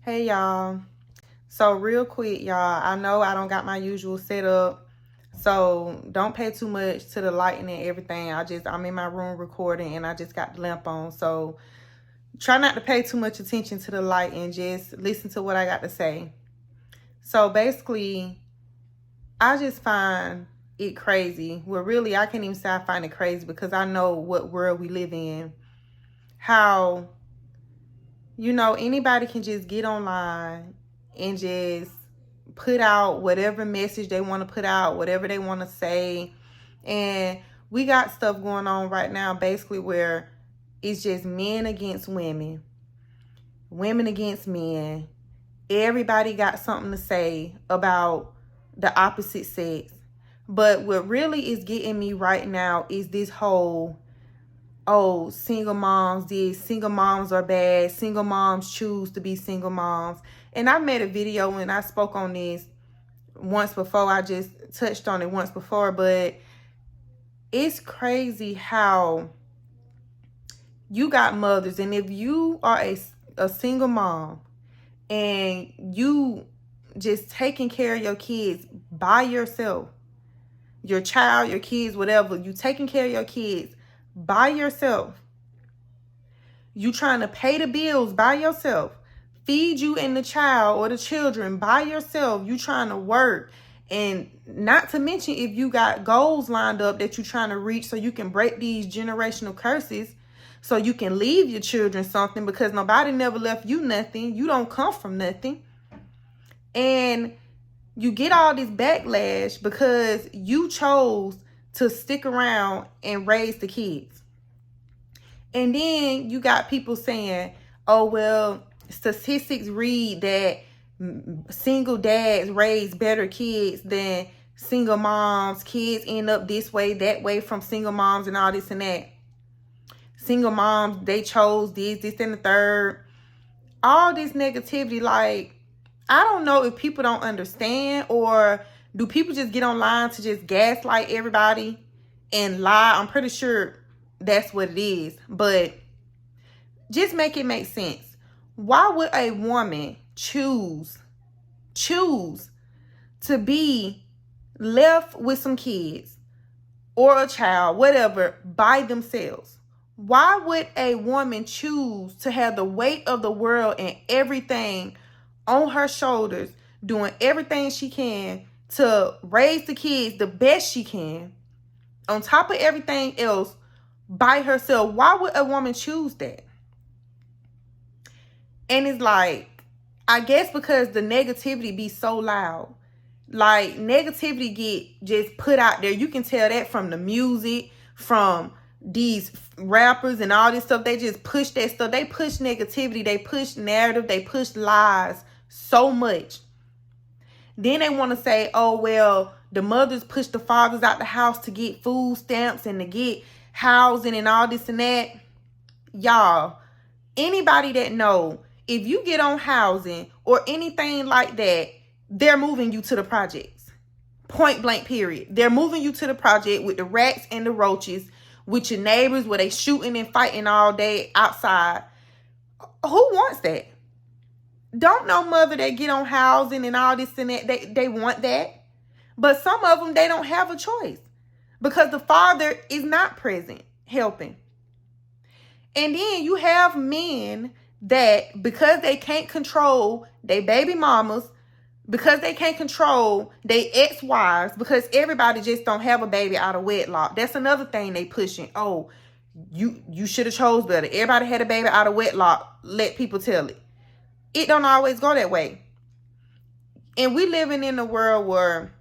Hey y'all. So real quick, y'all, I know I don't got my usual setup, so don't pay too much to the lighting and everything. I'm in my room recording and I just got the lamp on. So try not to pay too much attention to the light and just listen to what I got to say. So basically, I just find it crazy. Well, really, I can't even say I find it crazy because I know what world we live in. How, anybody can just get online and just put out whatever message they want to put out, whatever they want to say. And we got stuff going on right now basically where it's just men against women, women against men. Everybody got something to say about the opposite sex. But what really is getting me right now is this whole, oh, single moms single moms are bad, single moms choose to be single moms. And I made a video and I spoke on this once before. I just touched on it once before, but it's crazy how you got mothers, and if you are a single mom and you just taking care of your kids by yourself, your child, your kids, whatever, you taking care of your kids by yourself, you trying to pay the bills by yourself, feed you and the child or the children by yourself, you trying to work, and not to mention if you got goals lined up that you're trying to reach so you can break these generational curses, so you can leave your children something, because nobody never left you nothing. You don't come from nothing. And you get all this backlash because you chose to stick around and raise the kids. And then you got people saying, oh, well, statistics read that single dads raise better kids than single moms. Kids end up this way, that way from single moms and all this and that. Single moms, they chose this, and the third. All this negativity, like, I don't know if people don't understand, or do people just get online to just gaslight everybody and lie? I'm pretty sure that's what it is. But just make it make sense. Why would a woman choose to be left with some kids or a child, whatever, by themselves? Why would a woman choose to have the weight of the world and everything on her shoulders, doing everything she can to raise the kids the best she can, on top of everything else, by herself? Why would a woman choose that? And it's like, I guess because the negativity be so loud. Like, negativity get just put out there. You can tell that from the music, from these rappers and all this stuff. They just push that stuff. They push negativity. They push narrative. They push lies so much. Then they want to say, oh, well, the mothers push the fathers out the house to get food stamps and to get housing and all this and that. Y'all, anybody that know, if you get on housing or anything like that, they're moving you to the projects. Point blank, period. They're moving you to the project with the rats and the roaches, with your neighbors where they shooting and fighting all day outside. Who wants that? Don't no mother that get on housing and all this and that, they want that. But some of them, they don't have a choice because the father is not present helping. And then you have men that, because they can't control their baby mamas, because they can't control their ex-wives, because everybody just don't have a baby out of wedlock. That's another thing they pushing. Oh, you should have chose better. Everybody had a baby out of wedlock. Let people tell it. It don't always go that way. And we living in a world where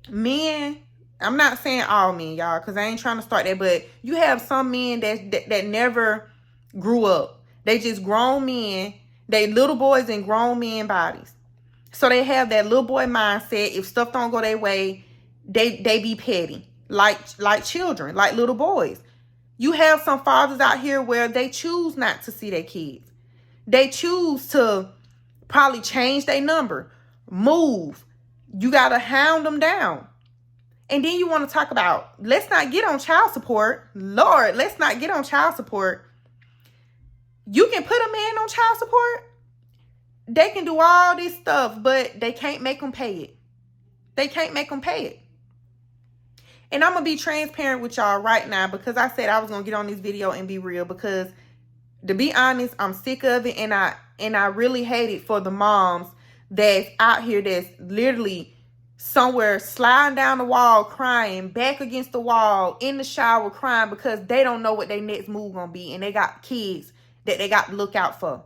men, I'm not saying all men, y'all, because I ain't trying to start that, but you have some men that never grew up. They just grown men. They little boys in grown men bodies. So they have that little boy mindset. If stuff don't go their way, they be petty, like children, like little boys. You have some fathers out here where they choose not to see their kids. They choose to probably change their number, move. You got to hound them down. And then you want to talk about, let's not get on child support. Lord, let's not get on child support. You can put a man on child support. They can do all this stuff, but they can't make them pay it. They can't make them pay it. And I'm going to be transparent with y'all right now, because I said I was going to get on this video and be real, because to be honest, I'm sick of it. And I really hate it for the moms that's out here that's literally somewhere sliding down the wall crying, back against the wall, in the shower crying, because they don't know what their next move going to be. And they got kids that they got to look out for.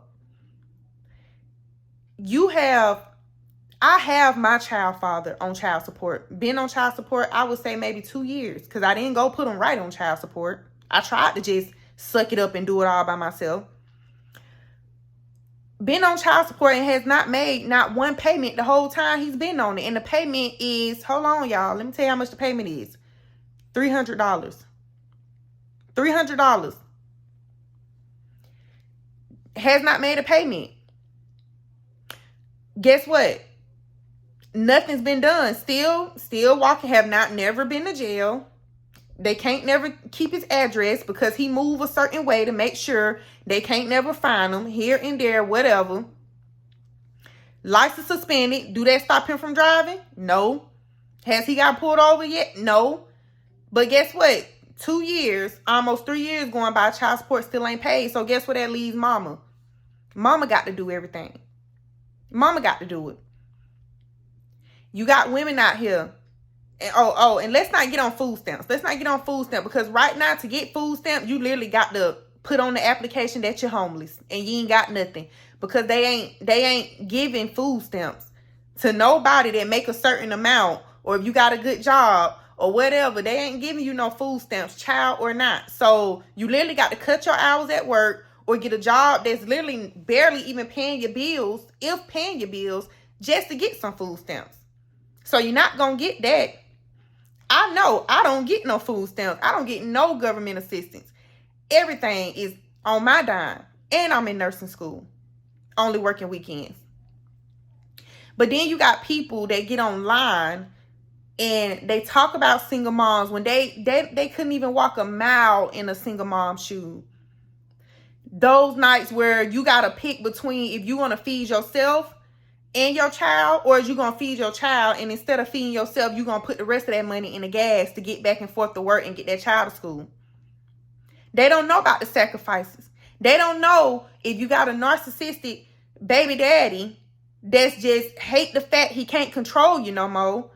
I have my child father on child support. Been on child support, I would say maybe 2 years, because I didn't go put him right on child support. I tried to just suck it up and do it all by myself. Been on child support and has not made not one payment the whole time he's been on it. And the payment is, hold on, y'all. Let me tell you how much the payment is. $300. $300. Has not made a payment. Guess what? Nothing's been done. Still walking. Have never been to jail. They can't never keep his address because he moved a certain way to make sure they can't never find him here and there, whatever. License suspended. Do that stop him from driving? No. Has he got pulled over yet? No. But guess what? 2 years, almost 3 years going by, child support still ain't paid. So guess what that leaves mama? Mama got to do everything. Mama got to do it. You got women out here. And, and let's not get on food stamps. Let's not get on food stamps, because right now to get food stamps, you literally got to put on the application that you're homeless and you ain't got nothing, because they ain't giving food stamps to nobody that make a certain amount, or if you got a good job or whatever, they ain't giving you no food stamps, child or not. So you literally got to cut your hours at work or get a job that's literally barely even paying your bills, if paying your bills, just to get some food stamps. So you're not going to get that. I know I don't get no food stamps. I don't get no government assistance. Everything is on my dime. And I'm in nursing school. Only working weekends. But then you got people that get online and they talk about single moms when they couldn't even walk a mile in a single mom shoe. Those nights where you got to pick between if you want to feed yourself and your child, or is you going to feed your child, and instead of feeding yourself, you're going to put the rest of that money in the gas to get back and forth to work and get that child to school. They don't know about the sacrifices. They don't know if you got a narcissistic baby daddy that's just hate the fact he can't control you no more,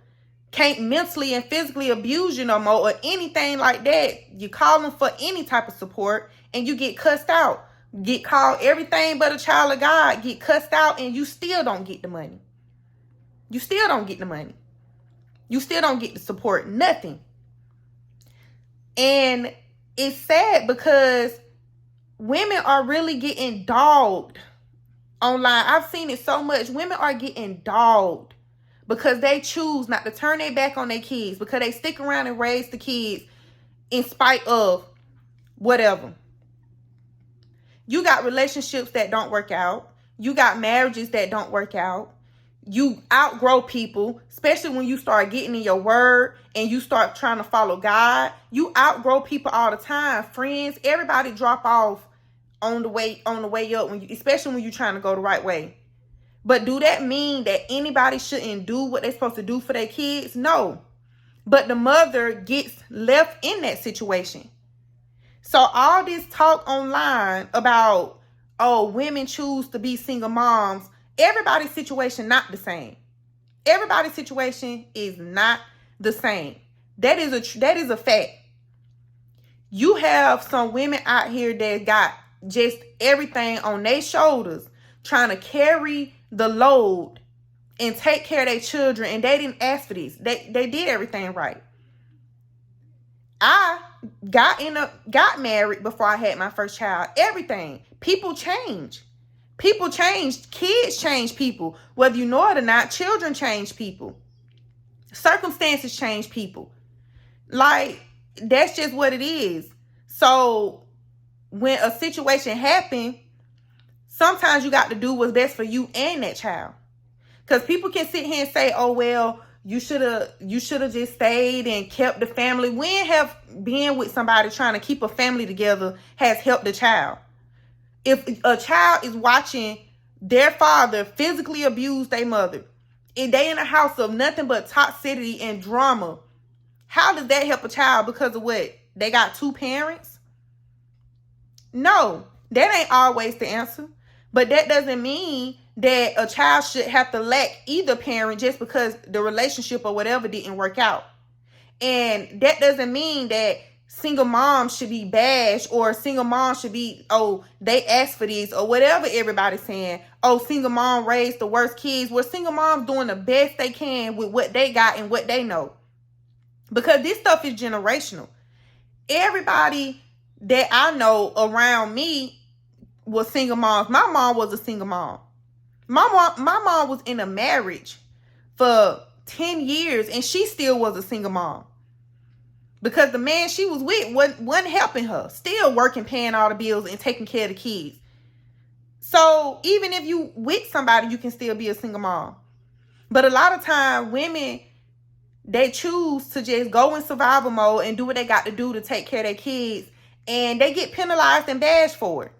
can't mentally and physically abuse you no more, or anything like that. You call him for any type of support and you get cussed out. Get called everything but a child of God, get cussed out, and you still don't get the money. You still don't get the money. You still don't get the support, nothing. And it's sad because women are really getting dogged online. I've seen it so much. Women are getting dogged because they choose not to turn their back on their kids, because they stick around and raise the kids in spite of whatever. You got relationships that don't work out. You got marriages that don't work out. You outgrow people, especially when you start getting in your word and you start trying to follow God. You outgrow people all the time. Friends, everybody drop off on the way up, especially when you're trying to go the right way. But do that mean that anybody shouldn't do what they're supposed to do for their kids? No. But the mother gets left in that situation. So all this talk online about, women choose to be single moms, everybody's situation not the same. Everybody's situation is not the same. That is a fact. You have some women out here that got just everything on their shoulders, trying to carry the load and take care of their children, and they didn't ask for this. They did everything right. I got married before I had my first child. Everything. People change. People change. Kids change people. Whether you know it or not, children change people. Circumstances change people. Like, that's just what it is. So when a situation happens, sometimes you got to do what's best for you and that child. Because people can sit here and say, oh, well, you should have just stayed and kept the family. When have being with somebody trying to keep a family together has helped the child? If a child is watching their father physically abused their mother, and they in a house of nothing but toxicity and drama, how does that help a child? Because of what? They got two parents? No, that ain't always the answer. But that doesn't mean that a child should have to lack either parent just because the relationship or whatever didn't work out. And that doesn't mean that single moms should be bashed, or single moms should be, oh, they asked for this, or whatever everybody's saying. Oh, single mom raised the worst kids. Well, single moms doing the best they can with what they got and what they know. Because this stuff is generational. Everybody that I know around me was single moms. My mom was a single mom. My mom was in a marriage for 10 years and she still was a single mom. Because the man she was with wasn't helping her. Still working, paying all the bills and taking care of the kids. So even if you with somebody, you can still be a single mom. But a lot of time women, they choose to just go in survival mode and do what they got to do to take care of their kids. And they get penalized and bashed for it.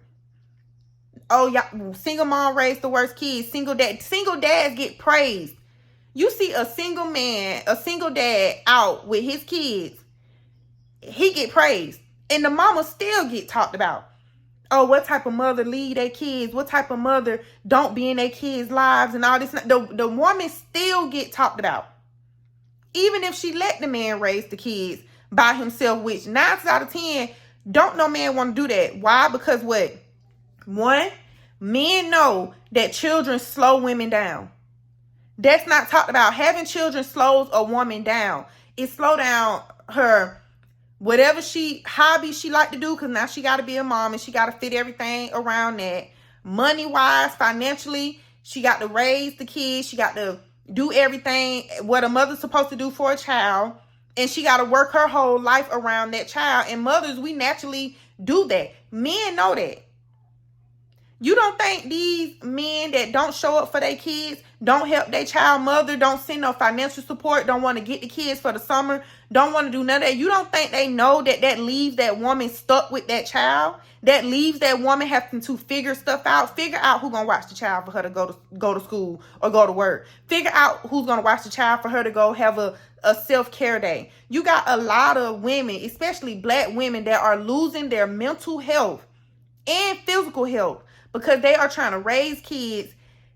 Oh, yeah, single mom raised the worst kids. Single dads get praised. You see a single man, a single dad out with his kids, he get praised. And the mama still get talked about. Oh, what type of mother lead their kids? What type of mother don't be in their kids' lives and all this? The woman still get talked about. Even if she let the man raise the kids by himself, which 9 out of 10, don't no man want to do that. Why? Because what? One, men know that children slow women down. That's not talked about. Having children slows a woman down. It slow down her whatever hobby she like to do, because now she got to be a mom and she got to fit everything around that. Money wise, financially, she got to raise the kids. She got to do everything what a mother's supposed to do for a child. And she got to work her whole life around that child. And mothers, we naturally do that. Men know that. You don't think these men that don't show up for their kids, don't help their child mother, don't send no financial support, don't want to get the kids for the summer, don't want to do none of that. You don't think they know that that leaves that woman stuck with that child? That leaves that woman having to figure stuff out. Figure out who's going to watch the child for her to go to school or go to work. Figure out who's going to watch the child for her to go have a self-care day. You got a lot of women, especially black women, that are losing their mental health and physical health because they are trying to raise kids,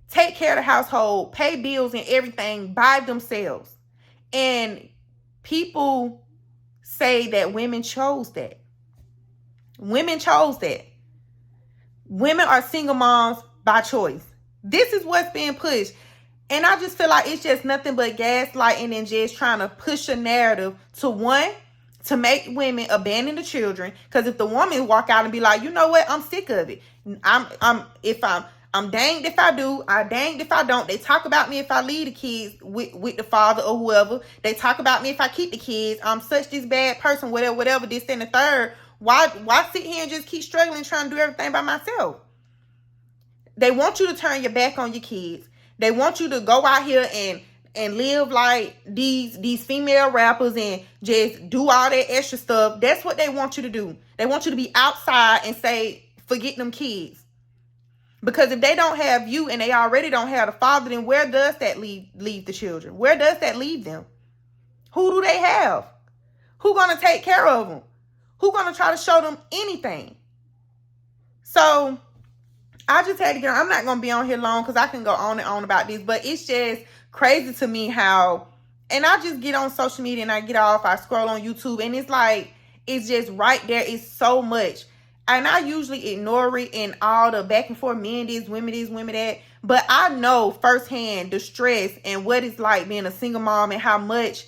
take care of the household, pay bills and everything by themselves. And people say that women chose that. Women chose that. Women are single moms by choice. This is what's being pushed. And I just feel like it's just nothing but gaslighting and just trying to push a narrative to make women abandon the children. Because if the woman walk out and be like, you know what, I'm sick of it. I'm danged if I do, I'm danged if I don't. They talk about me if I leave the kids with the father or whoever. They talk about me if I keep the kids. I'm such this bad person, whatever, this and the third. Why sit here and just keep struggling trying to do everything by myself? They want you to turn your back on your kids. They want you to go out here and live like these female rappers and just do all that extra stuff. That's what they want you to do. They want you to be outside and say, forget them kids. Because if they don't have you and they already don't have the father, then where does that leave the children? Where does that leave them? Who do they have? Who gonna take care of them? Who gonna try to show them anything? So I just had to get on. I'm not gonna be on here long because I can go on and on about this, but it's just crazy to me how, and I just get on social media and I get off, I scroll on YouTube, and it's like, it's just right there. It's so much. And I usually ignore it and all the back and forth, men this, women that. But I know firsthand the stress and what it's like being a single mom and how much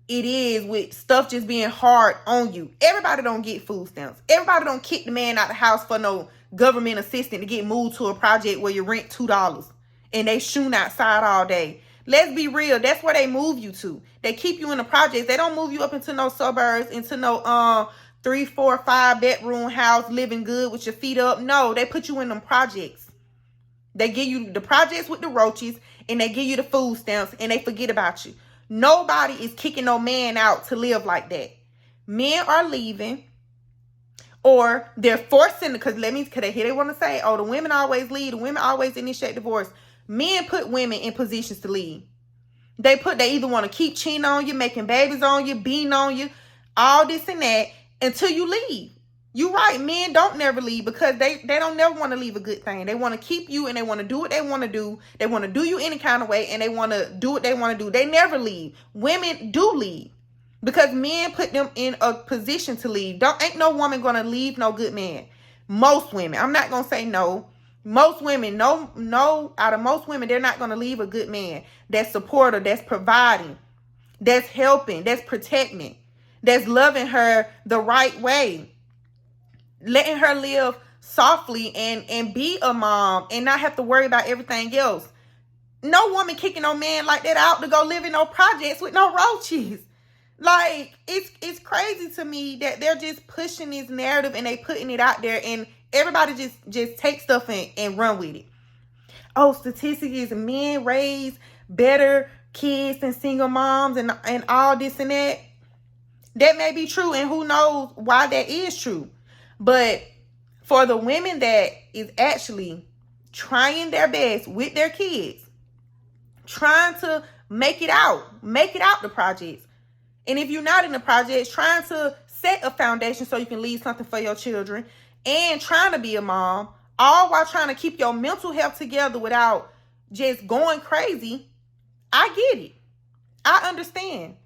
it is with stuff just being hard on you. Everybody don't get food stamps. Everybody don't kick the man out the house for no government assistance to get moved to a project where you rent $2 and they shooting outside all day. Let's be real. That's where they move you to. They keep you in the projects. They don't move you up into no suburbs, into no 3, 4, 5 bedroom house, living good with your feet up. No, they put you in them projects. They give you the projects with the roaches and they give you the food stamps and they forget about you. Nobody is kicking no man out to live like that. Men are leaving, Or they're forcing, because they want to say, oh, the women always lead, the women always initiate divorce. Men put women in positions to lead. They either want to keep cheating on you, making babies on you, beating on you, all this and that, until you leave. You're right. Men don't never leave, because they don't never want to leave a good thing. They want to keep you, and they want to do what they want to do. They want to do you any kind of way, and they want to do what they want to do. They never leave. Women do leave, because men put them in a position to leave. Ain't no woman going to leave no good man. Most women. I'm not going to say no. Most women, no, out of most women, they're not going to leave a good man that's supportive, that's providing, that's helping, that's protecting, that's loving her the right way, letting her live softly and be a mom and not have to worry about everything else. No woman kicking no man like that out to go live in no projects with no roaches. Like, it's crazy to me that they're just pushing this narrative and they putting it out there, and everybody just take stuff and run with it. Oh, statistics is men raise better kids than single moms and all this and that. That may be true, and who knows why that is true. But for the women that is actually trying their best with their kids, trying to make it out the projects. And if you're not in the projects, trying to set a foundation so you can leave something for your children, and trying to be a mom, all while trying to keep your mental health together without just going crazy, I get it. I understand.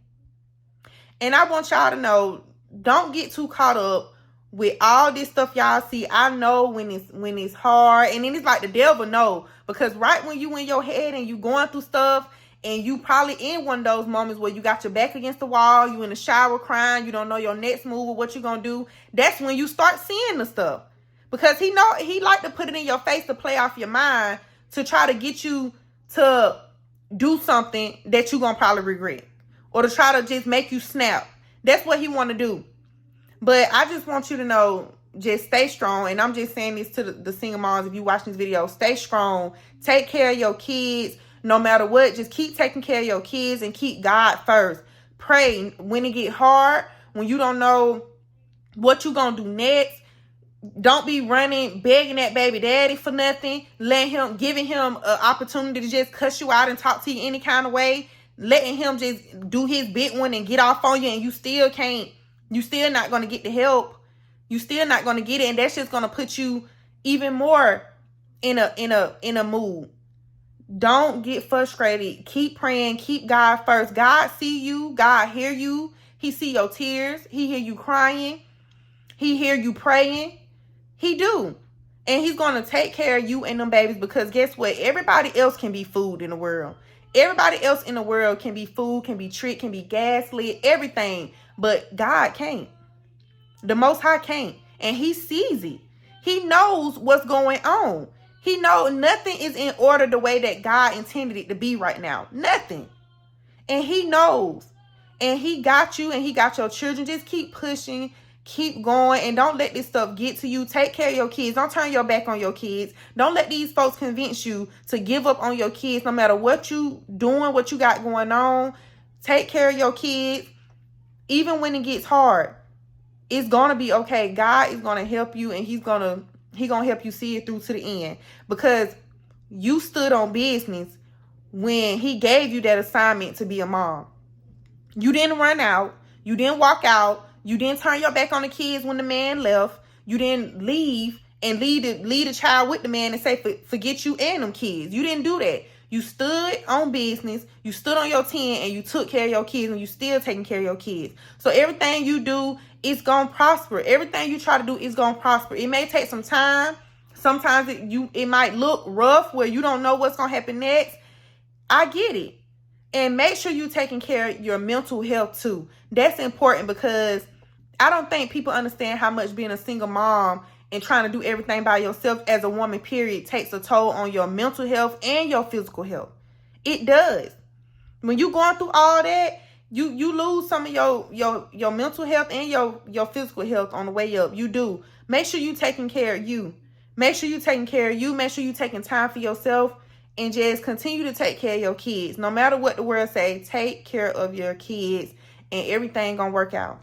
And I want y'all to know, don't get too caught up with all this stuff y'all see. I know when it's hard, and then it's like the devil know, because right when you in your head and you going through stuff, and you probably in one of those moments where you got your back against the wall, you in the shower crying, you don't know your next move or what you gonna do, that's when you start seeing the stuff. Because he like to put it in your face to play off your mind, to try to get you to do something that you gonna probably regret, or to try to just make you snap. That's what he want to do. But I just want you to know, just stay strong. And I'm just saying this to the single moms, if you watch this video, stay strong, take care of your kids. No matter what, just keep taking care of your kids and keep God first. Pray when it get hard, when you don't know what you gonna do next. Don't be running, begging that baby daddy for nothing. Giving him an opportunity to just cuss you out and talk to you any kind of way. Letting him just do his big one and get off on you, and you still not gonna get the help. You still not gonna get it, and that's just gonna put you even more in a mood. Don't get frustrated. Keep praying. Keep God first. God see you. God hear you. He see your tears. He hear you crying. He hear you praying. He do. And he's going to take care of you and them babies, because guess what? Everybody else can be food in the world. Everybody else in the world can be food, can be tricked, can be gaslit, everything. But God can't. The Most High can't. And he sees it. He knows what's going on. He knows nothing is in order the way that God intended it to be right now. Nothing. And he knows. And he got you, and he got your children. Just keep pushing. Keep going. And don't let this stuff get to you. Take care of your kids. Don't turn your back on your kids. Don't let these folks convince you to give up on your kids, no matter what you doing, what you got going on. Take care of your kids. Even when it gets hard, it's going to be okay. God is going to help you, and He's going to help you see it through to the end, because you stood on business when he gave you that assignment to be a mom. You didn't run out. You didn't walk out. You didn't turn your back on the kids when the man left. You didn't leave and lead the child with the man and say, forget you and them kids. You didn't do that. You stood on business. You stood on your 10, and you took care of your kids, and you still taking care of your kids. So everything you do, it's going to prosper. Everything you try to do is going to prosper. It may take some time. Sometimes it might look rough where you don't know what's going to happen next. I get it. And make sure you're taking care of your mental health too. That's important, because I don't think people understand how much being a single mom and trying to do everything by yourself as a woman, period, takes a toll on your mental health and your physical health. It does. When you're going through all that, you lose some of your mental health and your physical health on the way up. You do. Make sure you're taking care of you. Make sure you're taking care of you. Make sure you're taking time for yourself, and just continue to take care of your kids. No matter what the world say, take care of your kids, and everything gonna work out.